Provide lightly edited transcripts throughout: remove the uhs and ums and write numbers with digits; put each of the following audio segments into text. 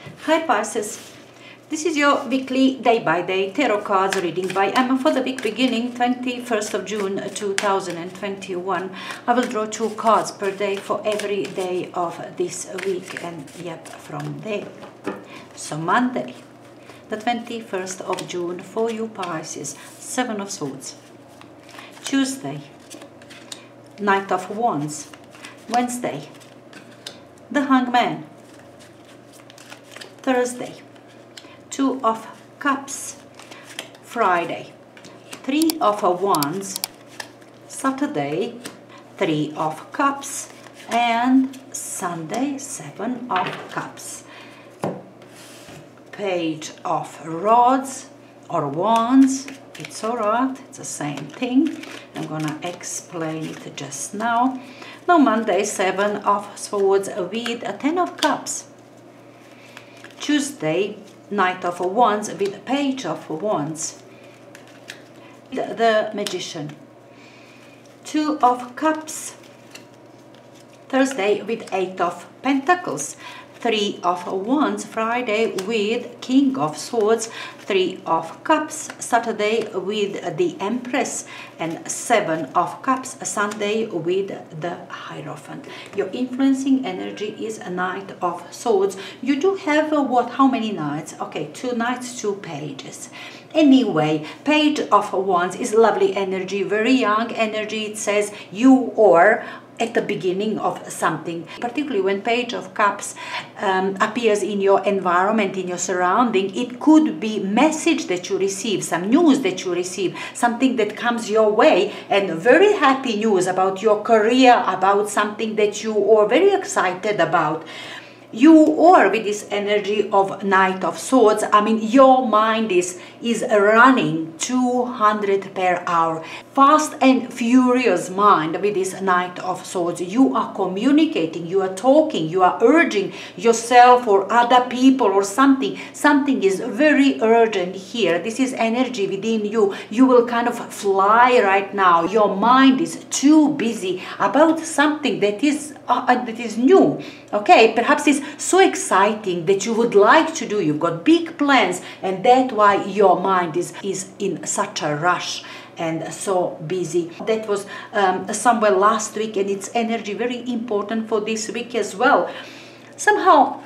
Hi Pisces, this is your weekly day-by-day tarot cards reading by Emma for the week beginning 21st of June 2021. I will draw 2 cards per day for every day of this week and yep, from there. So Monday, the 21st of June for you Pisces, 7 of Swords. Tuesday, Knight of Wands. Wednesday, the Hangman. Thursday, 2 of Cups. Friday, 3 of Wands. Saturday, 3 of Cups. And Sunday, 7 of Cups. Page of Rods or Wands, it's alright, it's the same thing. I'm gonna explain it just now. Now Monday, 7 of Swords with a 10 of Cups. Tuesday, Knight of Wands with a Page of Wands. The Magician. 2 of Cups. Thursday with 8 of Pentacles. 3 of Wands. Friday with King of Swords. 3 of Cups. Saturday with the Empress. And 7 of Cups. Sunday with the Hierophant. Your influencing energy is a Knight of Swords. You do have how many Knights? Okay, 2 Knights, 2 Pages. Anyway, Page of Wands is lovely energy, very young energy. It says you are at the beginning of something, particularly when Page of Cups appears in your environment, in your surrounding. It could be message that you receive, some news that you receive, something that comes your way, and very happy news about your career, about something that you are very excited about. You are with this energy of Knight of Swords. I mean, your mind is running 200 per hour. Fast and furious mind with this Knight of Swords. You are communicating, you are talking, you are urging yourself or other people or something. Something is very urgent here. This is energy within you. You will kind of fly right now. Your mind is too busy about something that is new. Okay, perhaps it's so exciting that you would like to do. You've got big plans, and that's why your mind is in such a rush and so busy. That was somewhere last week, and its energy very important for this week as well. Somehow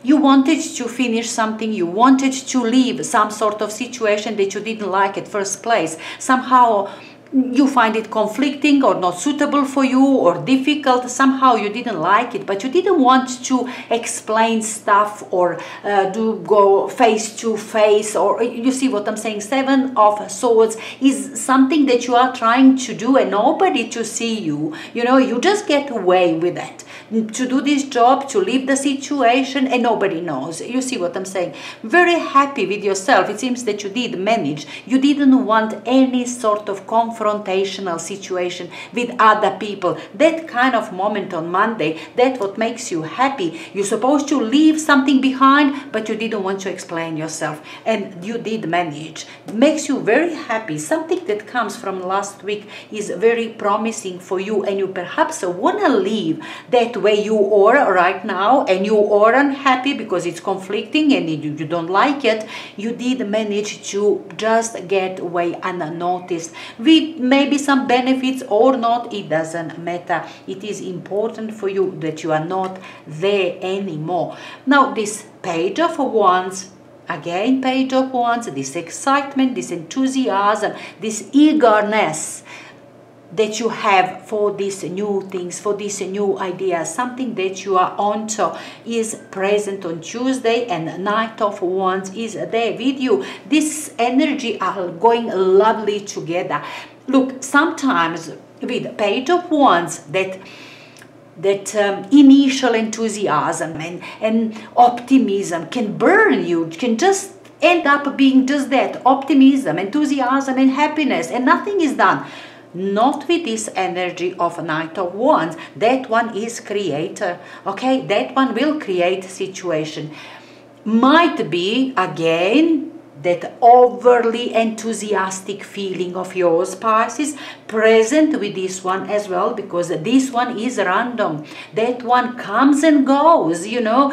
you wanted to finish something, you wanted to leave some sort of situation that you didn't like at first place. Somehow you find it conflicting or not suitable for you or difficult. Somehow you didn't like it, but you didn't want to explain stuff or go face to face, or you see what I'm saying. 7 of Swords is something that you are trying to do and nobody to see you. You know, you just get away with it. To do this job, to leave the situation, and nobody knows. You see what I'm saying? Very happy with yourself. It seems that you did manage. You didn't want any sort of confrontational situation with other people. That kind of moment on Monday, that's what makes you happy. You're supposed to leave something behind, but you didn't want to explain yourself, and you did manage. Makes you very happy. Something that comes from last week is very promising for you, and you perhaps want to leave that way you are right now, and you are unhappy because it's conflicting and you don't like it. You did manage to just get away unnoticed with maybe some benefits or not. It doesn't matter. It is important for you that you are not there anymore. Now this Page of Wands, again Page of Wands, this excitement, this enthusiasm, this eagerness that you have for these new things, for these new ideas, something that you are onto, is present on Tuesday, and Knight of Wands is there with you. This energy are going lovely together. Look, sometimes with Page of Wands, that initial enthusiasm and optimism can burn you, can just end up being just that, optimism, enthusiasm and happiness, and nothing is done. Not with this energy of Knight of Wands. That one is creator, okay? That one will create situation. Might be, again, that overly enthusiastic feeling of yours, Pisces, present with this one as well, because this one is random. That one comes and goes, you know,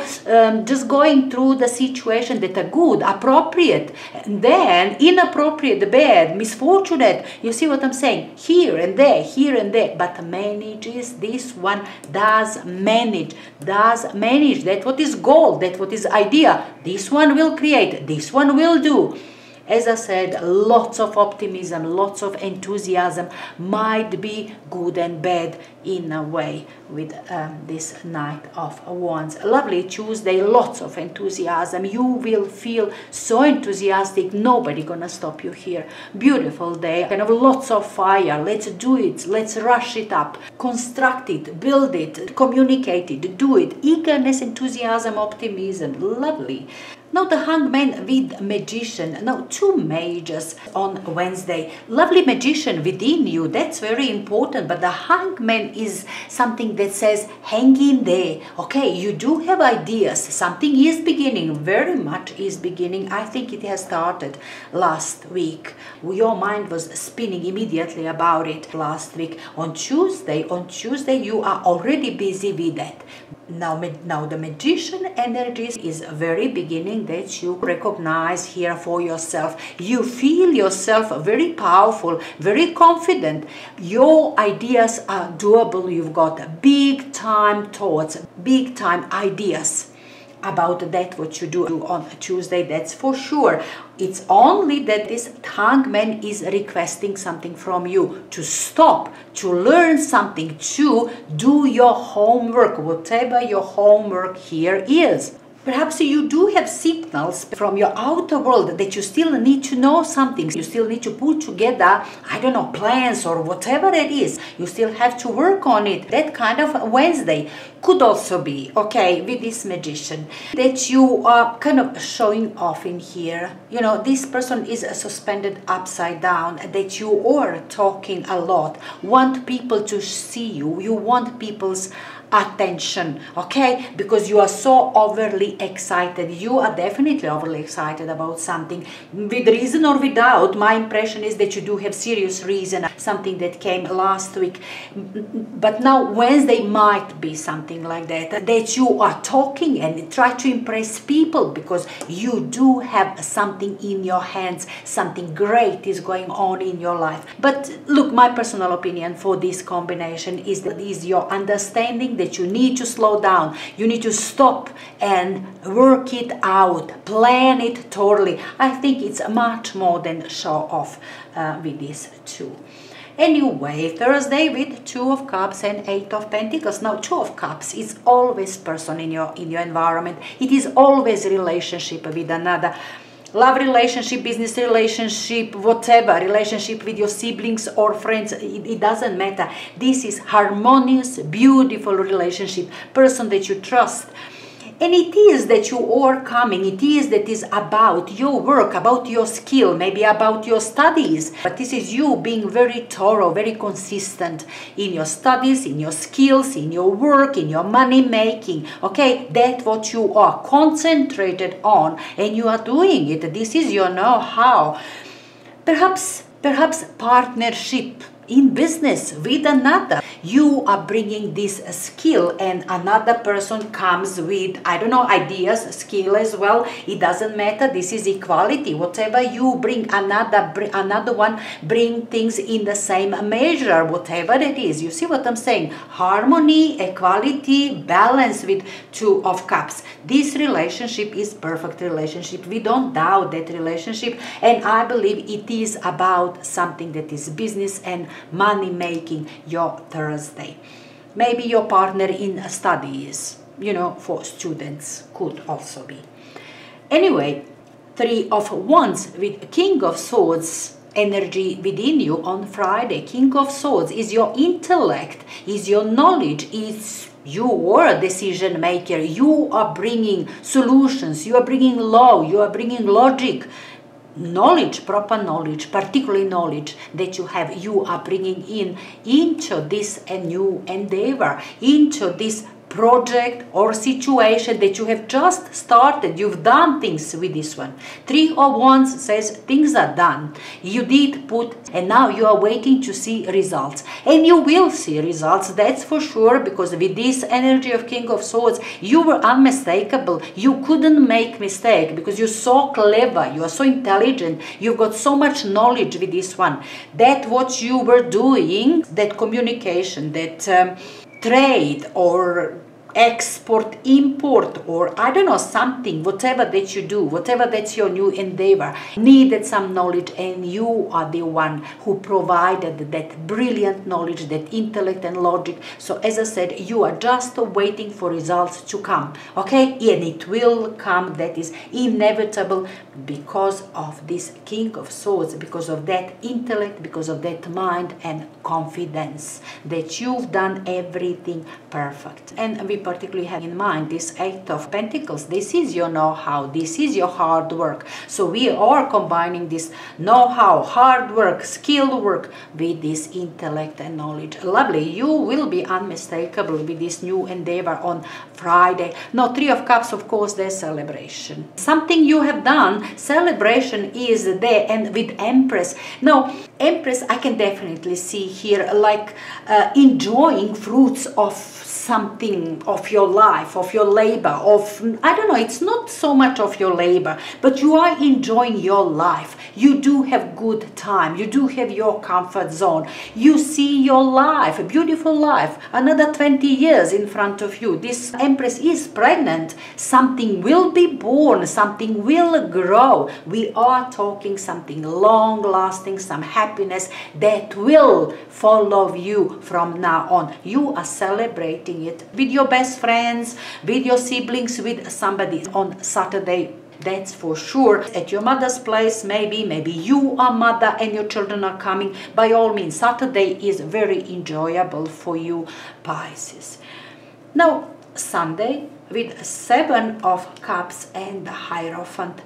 just going through the situation that are good, appropriate, and then inappropriate, bad, misfortunate. You see what I'm saying? Here and there, but manages. This one does manage. That what is goal, that what is idea. This one will create, this one will do. As I said, lots of optimism, lots of enthusiasm, might be good and bad in a way with this Knight of Wands. Lovely Tuesday, lots of enthusiasm. You will feel so enthusiastic, nobody gonna stop you here. Beautiful day, kind of lots of fire. Let's do it, let's rush it up, construct it, build it, communicate it, do it. Eagerness, enthusiasm, optimism, lovely. Now the Hangman with Magician. Now 2 majors on Wednesday. Lovely Magician within you, that's very important. But the Hangman is something that says hang in there. Okay, you do have ideas. Something is beginning, very much is beginning. I think it has started last week. Your mind was spinning immediately about it last week. On Tuesday you are already busy with that. Now the Magician energy is very beginning that you recognize here for yourself. You feel yourself very powerful, very confident. Your ideas are doable. You've got big time thoughts, big time ideas about that what you do on Tuesday, that's for sure. It's only that this Hangman is requesting something from you, to stop, to learn something, to do your homework, whatever your homework here is. Perhaps you do have signals from your outer world that you still need to know something. You still need to put together, I don't know, plans or whatever it is. You still have to work on it. That kind of Wednesday could also be, okay, with this Magician, that you are kind of showing off in here. You know, this person is suspended upside down, that you are talking a lot, want people to see you, you want people's attention, okay, because you are so overly excited. You are definitely overly excited about something, with reason or without. My impression is that you do have serious reason, something that came last week, but now Wednesday might be something like that, that you are talking and try to impress people because you do have something in your hands, something great is going on in your life. But look, my personal opinion for this combination is that is your understanding that you need to slow down, you need to stop and work it out, plan it totally. I think it's much more than show off with these two. Anyway, Thursday with 2 of Cups and 8 of Pentacles. Now 2 of Cups is always person in your environment. It is always relationship with another. Love relationship, business relationship, whatever, relationship with your siblings or friends, it doesn't matter. This is harmonious, beautiful relationship, person that you trust. And it is that you are coming, it is that is about your work, about your skill, maybe about your studies. But this is you being very thorough, very consistent in your studies, in your skills, in your work, in your money making. Okay, that's what you are concentrated on and you are doing it. This is your know-how. Perhaps partnership in business with another. You are bringing this skill and another person comes with, I don't know, ideas, skill as well. It doesn't matter. This is equality. Whatever you bring, another one bring things in the same measure, whatever it is. You see what I'm saying? Harmony, equality, balance with 2 of Cups. This relationship is perfect relationship. We don't doubt that relationship, and I believe it is about something that is business and money making your Thursday. Maybe your partner in studies, you know, for students could also be. Anyway, 3 of Wands with King of Swords energy within you on Friday. King of Swords is your intellect, is your knowledge, is you are a decision maker. You are bringing solutions, you are bringing law, you are bringing logic. Knowledge, proper knowledge, particularly knowledge that you have, you are bringing into this new endeavor, into this project or situation that you have just started. You've done things with this one. Three of Wands says things are done. You did put, and now you are waiting to see results. And you will see results, that's for sure, because with this energy of King of Swords, you were unmistakable. You couldn't make mistake because you're so clever, you are so intelligent, you've got so much knowledge with this one. That what you were doing, that communication, that trade or export, import, or I don't know, something, whatever that you do, whatever that's your new endeavor, needed some knowledge, and you are the one who provided that brilliant knowledge, that intellect and logic. So as I said, you are just waiting for results to come, okay? And it will come, that is inevitable, because of this King of Swords, because of that intellect, because of that mind and confidence that you've done everything perfect. And we particularly have in mind this Eight of Pentacles. This is your know-how, this is your hard work. So we are combining this know-how, hard work, skilled work with this intellect and knowledge. Lovely. You will be unmistakable with this new endeavor on Friday. Now, Three of Cups, of course, there's celebration. Something you have done, celebration is there. And with Empress, now Empress, I can definitely see here like enjoying fruits of something, of your life, of your labor, of, I don't know, it's not so much of your labor, but you are enjoying your life. You do have good time. You do have your comfort zone. You see your life, a beautiful life, another 20 years in front of you. This Empress is pregnant. Something will be born. Something will grow. We are talking something long-lasting, some happiness that will follow you from now on. You are celebrating it with your best friends, with your siblings, with somebody on Saturday. That's for sure. At your mother's place, maybe you are mother and your children are coming. By all means, Saturday is very enjoyable for you, Pisces. Now, Sunday with Seven of Cups and the Hierophant.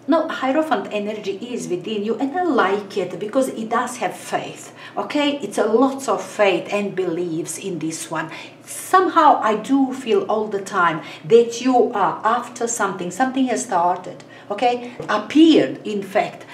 Now, Hierophant energy is within you, and I like it because it does have faith, okay? It's a lot of faith and beliefs in this one. Somehow, I do feel all the time that you are after something. Something has started, okay? Appeared, in fact,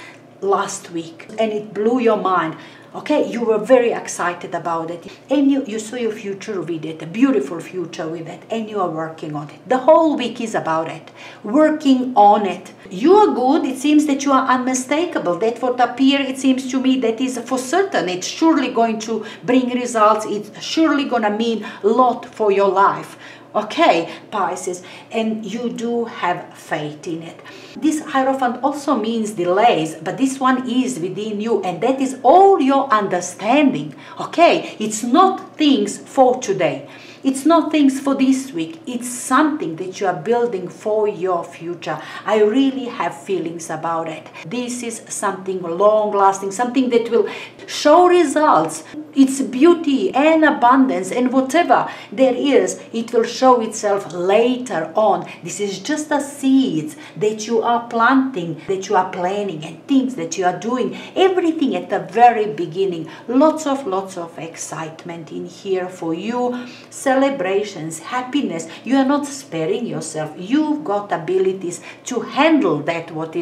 last week, and it blew your mind. Okay, you were very excited about it, and you saw your future with it, a beautiful future with it, and you are working on it. The whole week is about it, working on it. You are good, it seems that you are unmistakable. That what appear, it seems to me, that is for certain. It's surely going to bring results. It's surely going to mean a lot for your life. Okay, Pisces, and you do have faith in it. This Hierophant also means delays, but this one is within you, and that is all your understanding. Okay, it's not things for today. It's not things for this week. It's something that you are building for your future. I really have feelings about it. This is something long-lasting, something that will show results. Its beauty and abundance and whatever there is, it will show itself later on. This is just the seeds that you are planting, that you are planting, and things that you are doing. Everything at the very beginning. Lots of excitement in here for you. Celebrations, happiness. You are not sparing yourself. You've got abilities to handle that what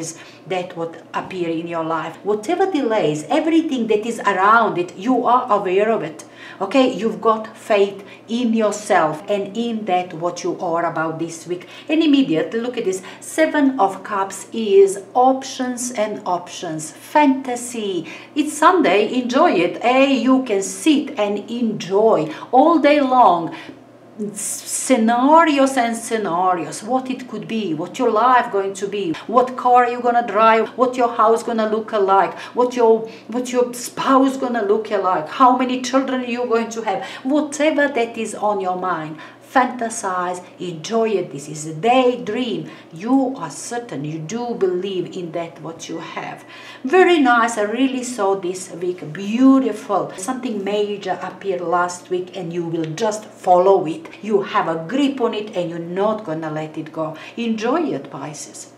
appear in your life. Whatever delays, everything that is around it, you are aware of it. Okay, you've got faith in yourself and in that what you are about this week. And immediately, look at this. Seven of Cups is options and options. Fantasy. It's Sunday. Enjoy it. You can sit and enjoy all day long. Scenarios and scenarios, what it could be, what your life going to be, what car you're gonna drive, what your house gonna look like, what your spouse gonna look like, how many children you're going to have, whatever that is on your mind. Fantasize, enjoy it. This is a daydream. You are certain, you do believe in that what you have. Very nice. I really saw this week. Beautiful. Something major appeared last week and you will just follow it. You have a grip on it and you're not gonna let it go. Enjoy it, Pisces.